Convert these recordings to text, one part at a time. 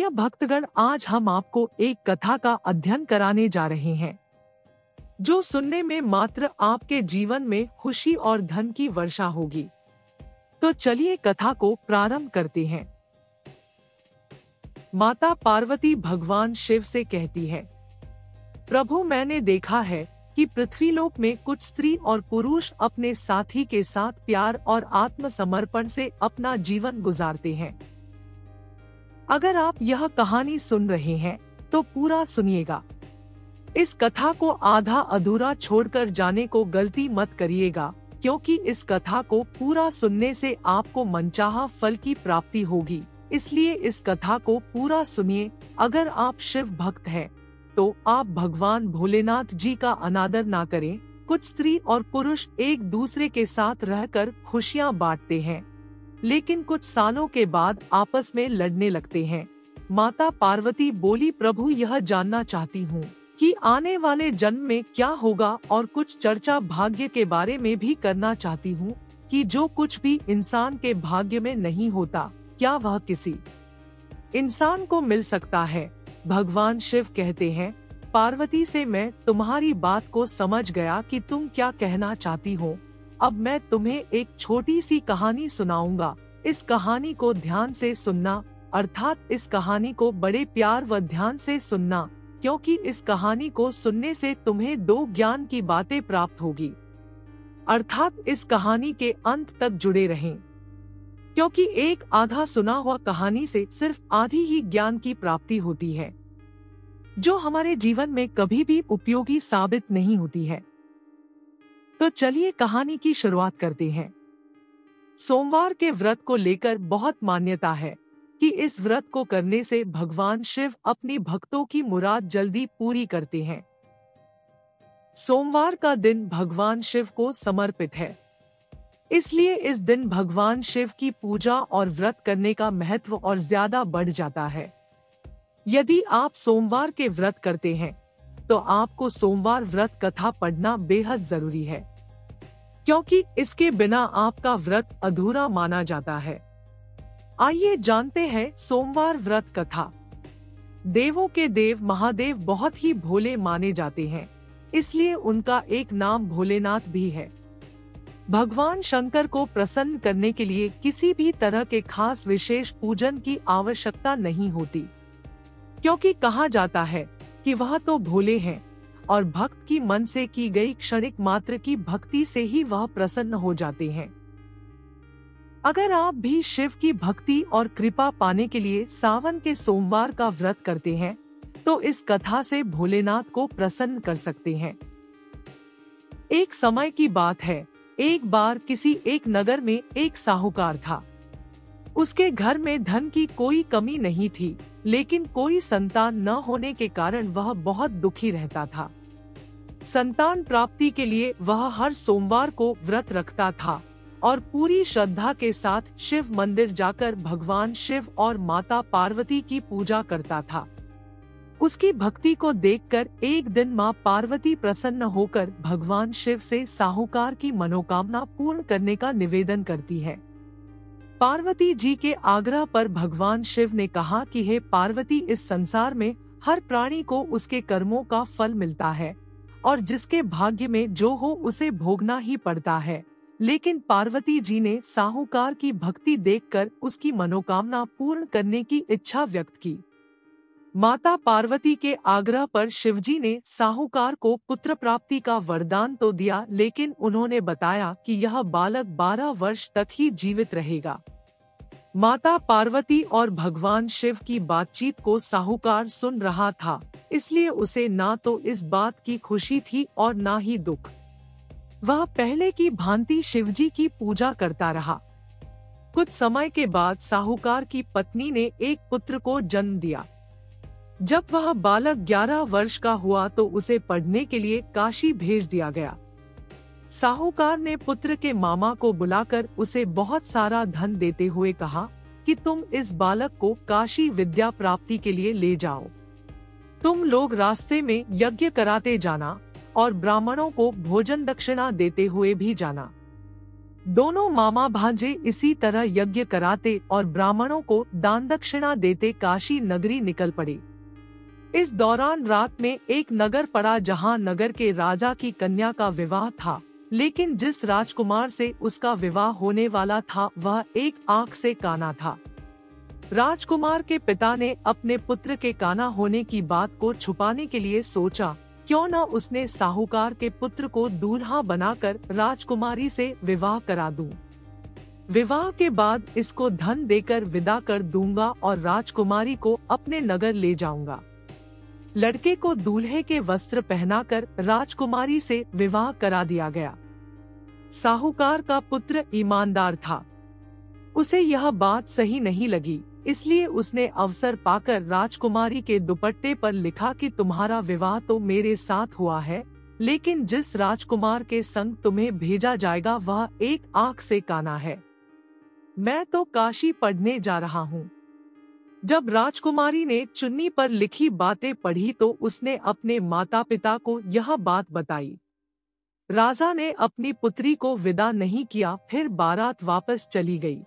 प्रिय भक्तगण, आज हम आपको एक कथा का अध्ययन कराने जा रहे हैं जो सुनने में मात्र आपके जीवन में खुशी और धन की वर्षा होगी। तो चलिए कथा को प्रारंभ करते हैं। माता पार्वती भगवान शिव से कहती है, प्रभु, मैंने देखा है कि पृथ्वीलोक में कुछ स्त्री और पुरुष अपने साथी के साथ प्यार और आत्मसमर्पण से अपना जीवन गुजारते हैं। अगर आप यह कहानी सुन रहे हैं तो पूरा सुनिएगा। इस कथा को आधा अधूरा छोड़कर जाने को गलती मत करिएगा, क्योंकि इस कथा को पूरा सुनने से आपको मनचाहा फल की प्राप्ति होगी। इसलिए इस कथा को पूरा सुनिए। अगर आप शिव भक्त हैं, तो आप भगवान भोलेनाथ जी का अनादर ना करें। कुछ स्त्री और पुरुष एक दूसरे के साथ रहकर खुशियां बांटते हैं, लेकिन कुछ सालों के बाद आपस में लड़ने लगते हैं। माता पार्वती बोली, प्रभु, यह जानना चाहती हूँ कि आने वाले जन्म में क्या होगा, और कुछ चर्चा भाग्य के बारे में भी करना चाहती हूँ कि जो कुछ भी इंसान के भाग्य में नहीं होता, क्या वह किसी इंसान को मिल सकता है। भगवान शिव कहते हैं, पार्वती से मैं तुम्हारी बात को समझ गया कि तुम क्या कहना चाहती हो। अब मैं तुम्हें एक छोटी सी कहानी सुनाऊंगा। इस कहानी को ध्यान से सुनना, अर्थात इस कहानी को बड़े प्यार व ध्यान से सुनना, क्योंकि इस कहानी को सुनने से तुम्हें दो ज्ञान की बातें प्राप्त होगी। अर्थात इस कहानी के अंत तक जुड़े रहें, क्योंकि एक आधा सुना हुआ कहानी से सिर्फ आधी ही ज्ञान की प्राप्ति होती है, जो हमारे जीवन में कभी भी उपयोगी साबित नहीं होती है। तो चलिए कहानी की शुरुआत करते हैं। सोमवार के व्रत को लेकर बहुत मान्यता है कि इस व्रत को करने से भगवान शिव अपनी भक्तों की मुराद जल्दी पूरी करते हैं। सोमवार का दिन भगवान शिव को समर्पित है, इसलिए इस दिन भगवान शिव की पूजा और व्रत करने का महत्व और ज्यादा बढ़ जाता है। यदि आप सोमवार के व्रत करते हैं, तो आपको सोमवार व्रत कथा पढ़ना बेहद जरूरी है, क्योंकि इसके बिना आपका व्रत अधूरा माना जाता है। आइए जानते हैं सोमवार व्रत कथा। देवों के देव महादेव बहुत ही भोले माने जाते हैं, इसलिए उनका एक नाम भोलेनाथ भी है। भगवान शंकर को प्रसन्न करने के लिए किसी भी तरह के खास विशेष पूजन की आवश्यकता नहीं होती, क्योंकि कहा जाता है कि वह तो भोले हैं और भक्त की मन से की गई क्षणिक मात्र की भक्ति से ही वह प्रसन्न हो जाते हैं। अगर आप भी शिव की भक्ति और कृपा पाने के लिए सावन के सोमवार का व्रत करते हैं, तो इस कथा से भोलेनाथ को प्रसन्न कर सकते हैं। एक समय की बात है, एक बार किसी एक नगर में एक साहूकार था। उसके घर में धन की कोई कमी नहीं थी, लेकिन कोई संतान न होने के कारण वह बहुत दुखी रहता था। संतान प्राप्ति के लिए वह हर सोमवार को व्रत रखता था और पूरी श्रद्धा के साथ शिव मंदिर जाकर भगवान शिव और माता पार्वती की पूजा करता था। उसकी भक्ति को देखकर एक दिन माँ पार्वती प्रसन्न होकर भगवान शिव से साहूकार की मनोकामना पूर्ण करने का निवेदन करती है। पार्वती जी के आग्रह पर भगवान शिव ने कहा कि हे पार्वती, इस संसार में हर प्राणी को उसके कर्मों का फल मिलता है और जिसके भाग्य में जो हो उसे भोगना ही पड़ता है। लेकिन पार्वती जी ने साहूकार की भक्ति देखकर उसकी मनोकामना पूर्ण करने की इच्छा व्यक्त की। माता पार्वती के आग्रह पर शिवजी ने साहूकार को पुत्र प्राप्ति का वरदान तो दिया, लेकिन उन्होंने बताया कि यह बालक 12 वर्ष तक ही जीवित रहेगा। माता पार्वती और भगवान शिव की बातचीत को साहूकार सुन रहा था, इसलिए उसे ना तो इस बात की खुशी थी और ना ही दुख। वह पहले की भांति शिवजी की पूजा करता रहा। कुछ समय के बाद साहूकार की पत्नी ने एक पुत्र को जन्म दिया। जब वह बालक 11 वर्ष का हुआ तो उसे पढ़ने के लिए काशी भेज दिया गया। साहूकार ने पुत्र के मामा को बुलाकर उसे बहुत सारा धन देते हुए कहा कि तुम इस बालक को काशी विद्या प्राप्ति के लिए ले जाओ। तुम लोग रास्ते में यज्ञ कराते जाना और ब्राह्मणों को भोजन दक्षिणा देते हुए भी जाना। दोनों मामा भांजे इसी तरह यज्ञ कराते और ब्राह्मणों को दान दक्षिणा देते काशी नगरी निकल पड़े। इस दौरान रात में एक नगर पड़ा जहां नगर के राजा की कन्या का विवाह था, लेकिन जिस राजकुमार से उसका विवाह होने वाला था वह एक आंख से काना था। राजकुमार के पिता ने अपने पुत्र के काना होने की बात को छुपाने के लिए सोचा, क्यों न उसने साहूकार के पुत्र को दूल्हा बनाकर राजकुमारी से विवाह करा दूं। विवाह के बाद इसको धन देकर विदा कर दूंगा और राजकुमारी को अपने नगर ले जाऊंगा। लड़के को दूल्हे के वस्त्र पहनाकर राजकुमारी से विवाह करा दिया गया। साहूकार का पुत्र ईमानदार था। उसे यह बात सही नहीं लगी, इसलिए उसने अवसर पाकर राजकुमारी के दुपट्टे पर लिखा कि तुम्हारा विवाह तो मेरे साथ हुआ है, लेकिन जिस राजकुमार के संग तुम्हें भेजा जाएगा वह एक आंख से काना है। मैं तो काशी पढ़ने जा रहा हूँ। जब राजकुमारी ने चुन्नी पर लिखी बातें पढ़ी तो उसने अपने माता पिता को यह बात बताई। राजा ने अपनी पुत्री को विदा नहीं किया, फिर बारात वापस चली गई।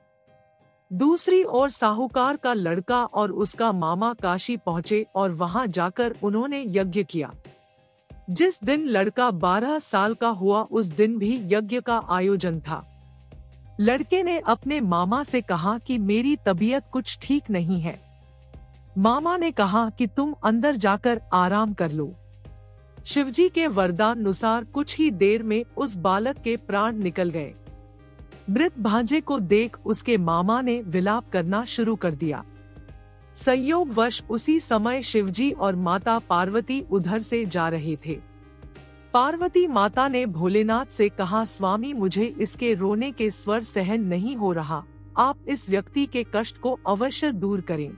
दूसरी ओर साहूकार का लड़का और उसका मामा काशी पहुँचे और वहां जाकर उन्होंने यज्ञ किया। जिस दिन लड़का 12 साल का हुआ उस दिन भी यज्ञ का आयोजन था। लड़के ने अपने मामा से कहा कि मेरी तबीयत कुछ ठीक नहीं है। मामा ने कहा कि तुम अंदर जाकर आराम कर लो। शिवजी के वरदान अनुसार कुछ ही देर में उस बालक के प्राण निकल गए। मृत भांजे को देख उसके मामा ने विलाप करना शुरू कर दिया। संयोगवश उसी समय शिवजी और माता पार्वती उधर से जा रहे थे। पार्वती माता ने भोलेनाथ से कहा, स्वामी मुझे इसके रोने के स्वर सहन नहीं हो रहा, आप इस व्यक्ति के कष्ट को अवश्य दूर करें।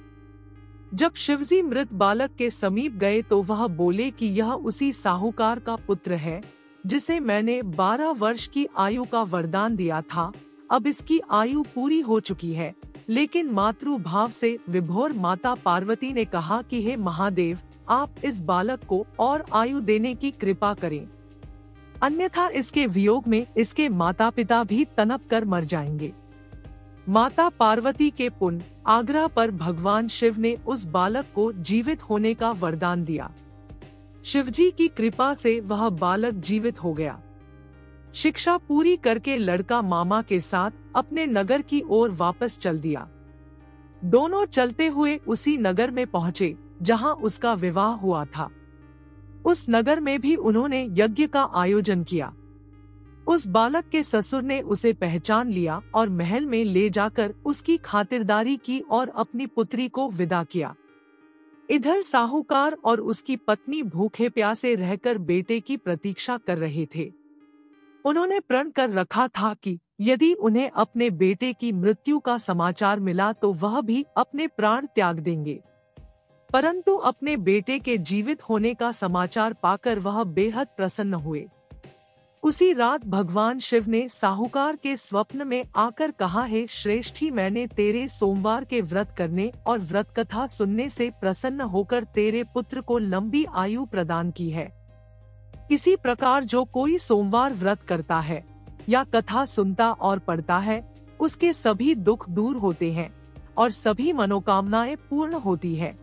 जब शिवजी मृत बालक के समीप गए तो वह बोले कि यह उसी साहूकार का पुत्र है जिसे मैंने 12 वर्ष की आयु का वरदान दिया था। अब इसकी आयु पूरी हो चुकी है, लेकिन मातृभाव से विभोर माता पार्वती ने कहा कि हे महादेव, आप इस बालक को और आयु देने की कृपा करें, अन्यथा इसके वियोग में इसके माता पिता भी तनप कर मर जाएंगे। माता पार्वती के पुण्य आग्रह पर भगवान शिव ने उस बालक को जीवित होने का वरदान दिया। शिवजी की कृपा से वह बालक जीवित हो गया। शिक्षा पूरी करके लड़का मामा के साथ अपने नगर की ओर वापस चल दिया। दोनों चलते हुए उसी नगर में पहुँचे जहां उसका विवाह हुआ था। उस नगर में भी उन्होंने यज्ञ का आयोजन किया। उस बालक के ससुर ने उसे पहचान लिया और महल में ले जाकर उसकी खातिरदारी की और अपनी पुत्री को विदा किया। इधर साहूकार और उसकी पत्नी भूखे प्यासे रहकर बेटे की प्रतीक्षा कर रहे थे। उन्होंने प्रण कर रखा था कि यदि उन्हें अपने बेटे की मृत्यु का समाचार मिला तो वह भी अपने प्राण त्याग देंगे। परंतु अपने बेटे के जीवित होने का समाचार पाकर वह बेहद प्रसन्न हुए। उसी रात भगवान शिव ने साहूकार के स्वप्न में आकर कहा, हे श्रेष्ठी, मैंने तेरे सोमवार के व्रत करने और व्रत कथा सुनने से प्रसन्न होकर तेरे पुत्र को लंबी आयु प्रदान की है। इसी प्रकार जो कोई सोमवार व्रत करता है या कथा सुनता और पढ़ता है, उसके सभी दुख दूर होते हैं और सभी मनोकामनाएं पूर्ण होती है।